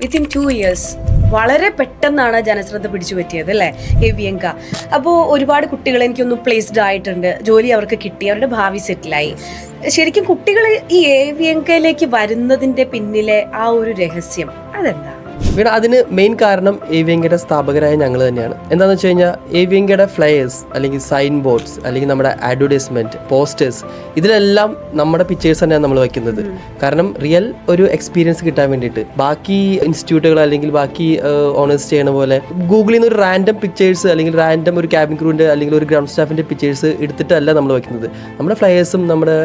Within 2 years വളരെ പെട്ടെന്നാണ് ജനശ്രദ്ധ പിടിച്ചു പറ്റിയത് അല്ലേ ഏവിയങ്ക. അപ്പോൾ ഒരുപാട് കുട്ടികൾ എനിക്കൊന്ന് പ്ലേസ്ഡ് ആയിട്ടുണ്ട്, ജോലി അവർക്ക് കിട്ടി, അവരുടെ ഭാവി സെറ്റിലായി. ശരിക്കും കുട്ടികൾ ഈ ഏവിയങ്കയിലേക്ക് വരുന്നതിൻ്റെ പിന്നിലെ ആ ഒരു രഹസ്യം അതെന്താ? ഇവിടെ അതിന് മെയിൻ കാരണം ഏവിയങ്കയുടെ സ്ഥാപകരായ ഞങ്ങൾ തന്നെയാണ്. എന്താണെന്ന് വെച്ച് കഴിഞ്ഞാൽ ഏവിയങ്കയുടെ ഫ്ലയേഴ്സ് അല്ലെങ്കിൽ സൈൻ ബോർഡ്സ് അല്ലെങ്കിൽ നമ്മുടെ അഡ്വർടൈസ്മെന്റ് പോസ്റ്റേഴ്സ് ഇതിലെല്ലാം നമ്മുടെ പിക്ചേഴ്സ് തന്നെയാണ് നമ്മൾ വയ്ക്കുന്നത്. കാരണം റിയൽ ഒരു എക്സ്പീരിയൻസ് കിട്ടാൻ വേണ്ടിയിട്ട് ബാക്കി ഇൻസ്റ്റിറ്റ്യൂട്ടുകൾ അല്ലെങ്കിൽ ബാക്കി ഓണേഴ്സ് ചെയ്യണ പോലെ ഗൂഗിളിൽ നിന്ന് ഒരു റാൻഡം പിക്ചേഴ്സ് അല്ലെങ്കിൽ റാൻഡം ഒരു ക്യാബിൻ ക്രൂവിൻ്റെ അല്ലെങ്കിൽ ഒരു ഗ്രൗണ്ട് സ്റ്റാഫിൻ്റെ പിക്ചേഴ്സ് എടുത്തിട്ടല്ല നമ്മൾ വയ്ക്കുന്നത്. നമ്മുടെ ഫ്ലയേഴ്സും നമ്മുടെ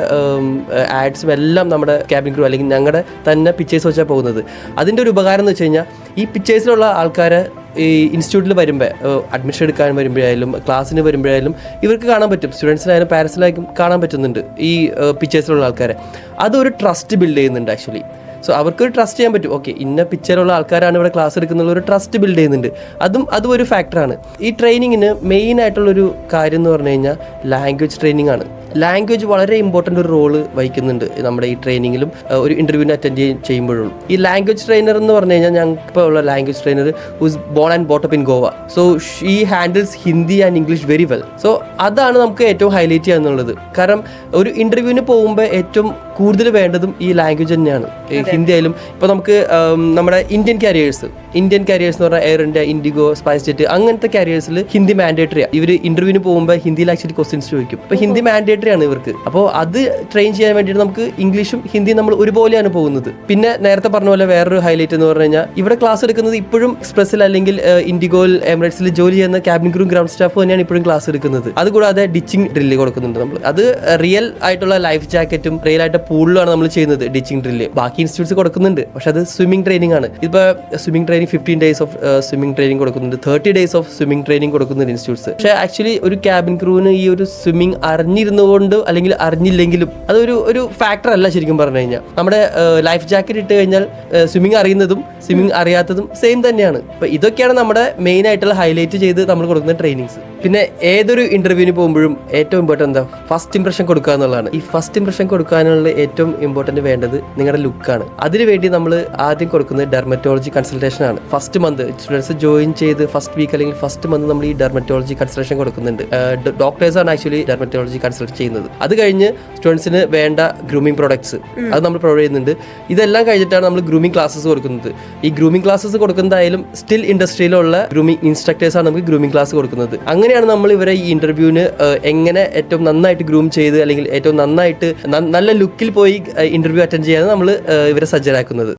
ആഡ്സും എല്ലാം നമ്മുടെ ക്യാബിൻ ക്രൂ അല്ലെങ്കിൽ ഞങ്ങളുടെ തന്നെ പിക്ചേഴ്സ് വെച്ചാൽ പോകുന്നത്. അതിൻ്റെ ഒരു ഉപകാരം എന്ന് വെച്ച് കഴിഞ്ഞാൽ ഈ പിക്ചേഴ്സിലുള്ള ആൾക്കാരെ ഈ ഇൻസ്റ്റിറ്റ്യൂട്ടിൽ വരുമ്പോൾ അഡ്മിഷൻ എടുക്കാൻ വരുമ്പോഴായാലും ക്ലാസ്സിന് വരുമ്പോഴായാലും ഇവർക്ക് കാണാൻ പറ്റും, സ്റ്റുഡൻസിനായാലും പാരൻസിനായാലും കാണാൻ പറ്റുന്നുണ്ട് ഈ പിക്ചേഴ്സിലുള്ള ആൾക്കാരെ. അതൊരു ട്രസ്റ്റ് ബിൽഡ് ചെയ്യുന്നുണ്ട് ആക്ച്വലി. സോ അവർക്കൊരു ട്രസ്റ്റ് ചെയ്യാൻ പറ്റും, ഓക്കെ ഇന്ന പിക്ചറുള്ള ആൾക്കാരാണ് ഇവിടെ ക്ലാസ് എടുക്കുന്ന ഒരു ട്രസ്റ്റ് ബിൽഡ് ചെയ്യുന്നുണ്ട്. അതും ഒരു ഫാക്ടറാണ്. ഈ ട്രെയിനിങ്ങിന് മെയിൻ ആയിട്ടുള്ളൊരു കാര്യം എന്ന് പറഞ്ഞു കഴിഞ്ഞാൽ ലാംഗ്വേജ് ട്രെയിനിങ് ആണ്. ലാംഗ്വേജ് വളരെ ഇമ്പോർട്ടൻ്റ് ഒരു റോള് വഹിക്കുന്നുണ്ട് നമ്മുടെ ഈ ട്രെയിനിങ്ങിലും ഒരു ഇൻ്റർവ്യൂവിന് അറ്റൻഡ് ചെയ്യുമ്പോഴും. ഈ ലാംഗ്വേജ് ട്രെയിനർ എന്ന് പറഞ്ഞു കഴിഞ്ഞാൽ ഞങ്ങൾക്ക് ഉള്ള language trainer who's born and brought up in Goa. So she handles Hindi and English very well. So അതാണ് നമുക്ക് ഏറ്റവും ഹൈലൈറ്റ് ചെയ്യാന്നുള്ളത്. കാരണം ഒരു ഇൻ്റർവ്യൂവിന് പോകുമ്പോൾ ഏറ്റവും കൂടുതൽ വേണ്ടതും ഈ ലാംഗ്വേജ് തന്നെയാണ്. ഹിന്ദി ആയാലും ഇപ്പോൾ നമുക്ക് നമ്മുടെ ഇന്ത്യൻ കാരിയേഴ്സ് എന്ന് പറഞ്ഞാൽ air India, IndiGo, spice jet അങ്ങനത്തെ കാരിയേഴ്സിൽ ഹിന്ദി മാൻഡേറ്ററിയാണ്. ഇവർ ഇൻ്റർവ്യൂവിന് പോകുമ്പോൾ ഹിന്ദിയിൽ ആക്ച്വലി ക്വസ്റ്റ്യൻസ് ചോദിക്കും. അപ്പോൾ ഹിന്ദി മാൻഡേറ്ററി ആണ് ഇവർക്ക്. അപ്പോൾ അത് ട്രെയിൻ ചെയ്യാൻ വേണ്ടിയിട്ട് നമുക്ക് ഇംഗ്ലീഷും ഹിന്ദിയും നമ്മൾ ഒരുപോലെയാണ് പോകുന്നത്. പിന്നെ നേരത്തെ പറഞ്ഞ പോലെ വേറൊരു ഹൈലൈറ്റ് എന്ന് പറഞ്ഞു കഴിഞ്ഞാൽ ഇവിടെ ക്ലാസ് എടുക്കുന്നത് ഇപ്പോഴും എക്സ്പ്രസിൽ അല്ലെങ്കിൽ ഇൻഡിഗോയിൽ എമിറേറ്റ്സിൽ ജോലി ചെയ്യുന്ന ക്യാബിൻ ക്രൂ ഗ്രൗണ്ട് സ്റ്റാഫ് തന്നെയാണ് ഇപ്പോഴും ക്ലാസ് എടുക്കുന്നത്. അതുകൂടാതെ ഡിച്ചിങ് ഡ്രില്ല് കൊടുക്കുന്നുണ്ട് നമ്മൾ. അത് റിയൽ ആയിട്ടുള്ള ലൈഫ് ജാക്കറ്റും റിയൽ ആയിട്ട് പൂളിലാണ് നമ്മൾ ചെയ്യുന്നത് ഡിച്ചിങ് ഡ്രില്ല്. ബാക്കി ഇൻസ്റ്റിറ്റ്യൂട്ട്സ് കൊടുക്കുന്നുണ്ട്, പക്ഷെ അത് സ്വിമ്മിംഗ് ട്രെയിനിങ് ആണ്. ഇപ്പോൾ swimming training 15 days of swimming training കൊടുക്കുന്നുണ്ട്, 30 days ഓഫ് സ്വിമ്മിംഗ് ട്രെയിനിങ് കൊടുക്കുന്നുണ്ട് ഇൻസ്റ്റിറ്റ്യൂട്ട്സ്. പക്ഷേ ആക്ച്വലി ഒരു ക്യാബിൻ ക്രൂവിന് ഈ ഒരു സ്വിമ്മിംഗ് അറിഞ്ഞിരുന്നുകൊണ്ട് അല്ലെങ്കിൽ അറിഞ്ഞില്ലെങ്കിലും അതൊരു ഫാക്ടർ അല്ല ശരിക്കും പറഞ്ഞു കഴിഞ്ഞാൽ. നമ്മുടെ ലൈഫ് ജാക്കറ്റ് ഇട്ട് കഴിഞ്ഞാൽ സ്വിമ്മിംഗ് അറിയുന്നതും സ്വിമ്മിംഗ് അറിയാത്തതും സെയിം തന്നെയാണ്. അപ്പോൾ ഇതൊക്കെയാണ് നമ്മുടെ മെയിൻ ആയിട്ടുള്ള ഹൈലൈറ്റ് ചെയ്ത് നമ്മൾ കൊടുക്കുന്ന ട്രെയിനിങ്സ്. പിന്നെ ഏതൊരു ഇന്റർവ്യൂവിന് പോകുമ്പോഴും ഏറ്റവും ഇമ്പോർട്ടൻ്റ് എന്താ, ഫസ്റ്റ് ഇംപ്രഷൻ കൊടുക്കുക എന്നുള്ളതാണ്. ഈ ഫസ്റ്റ് ഇംപ്രഷൻ കൊടുക്കാനുള്ള ഏറ്റവും ഇമ്പോർട്ടൻറ്റ് വേണ്ടത് നിങ്ങളുടെ ലുക്കാണ്. അതിനുവേണ്ടി നമ്മൾ ആദ്യം കൊടുക്കുന്നത് ഡെർമറ്റോളജി കൺസൾട്ടേഷൻ ആണ്. ഫസ്റ്റ് മന്ത് സ്റ്റുഡൻസ് ജോയിൻ ചെയ്ത് ഫസ്റ്റ് വീക്ക് അല്ലെങ്കിൽ ഫസ്റ്റ് മന്ത് നമ്മൾ ഈ ഡെർമറ്റോളജി കൺസൾട്ടേഷൻ കൊടുക്കുന്നുണ്ട്. ഡോക്ടേഴ്സാണ് ആക്ച്വലി ഡെർമറ്റോളജി കൺസൾട്ട് ചെയ്യുന്നത്. അത് കഴിഞ്ഞ് സ്റ്റുഡൻസിന് വേണ്ട ഗ്രൂമിംഗ് പ്രോഡക്ട്സ് അത് നമ്മൾ പ്രൊവൈഡ് ചെയ്യുന്നുണ്ട്. ഇതെല്ലാം കഴിഞ്ഞിട്ടാണ് നമ്മൾ ഗ്രൂമിംഗ് ക്ലാസ്സസ് കൊടുക്കുന്നത്. ഈ ഗ്രൂമിംഗ് ക്ലാസ്സസ് കൊടുക്കുന്നതായാലും സ്റ്റിൽ ഇൻഡസ്ട്രിയിലുള്ള ഗ്രൂമിംഗ് ഇൻസ്ട്രക്ടേഴ്സാണ് നമുക്ക് ഗ്രൂമിംഗ് ക്ലാസ് കൊടുക്കുന്നത്. അങ്ങനെയാണ് നമ്മൾ ഇവരെ ഈ ഇന്റർവ്യൂവിന് എങ്ങനെ ഏറ്റവും നന്നായിട്ട് ഗ്രൂം ചെയ്ത് അല്ലെങ്കിൽ ഏറ്റവും നന്നായിട്ട് നല്ല ലുക്കിൽ പോയി ഇന്റർവ്യൂ അറ്റൻഡ് ചെയ്യാൻ നമ്മൾ ഇവരെ സജ്ജരാക്കുന്നത്.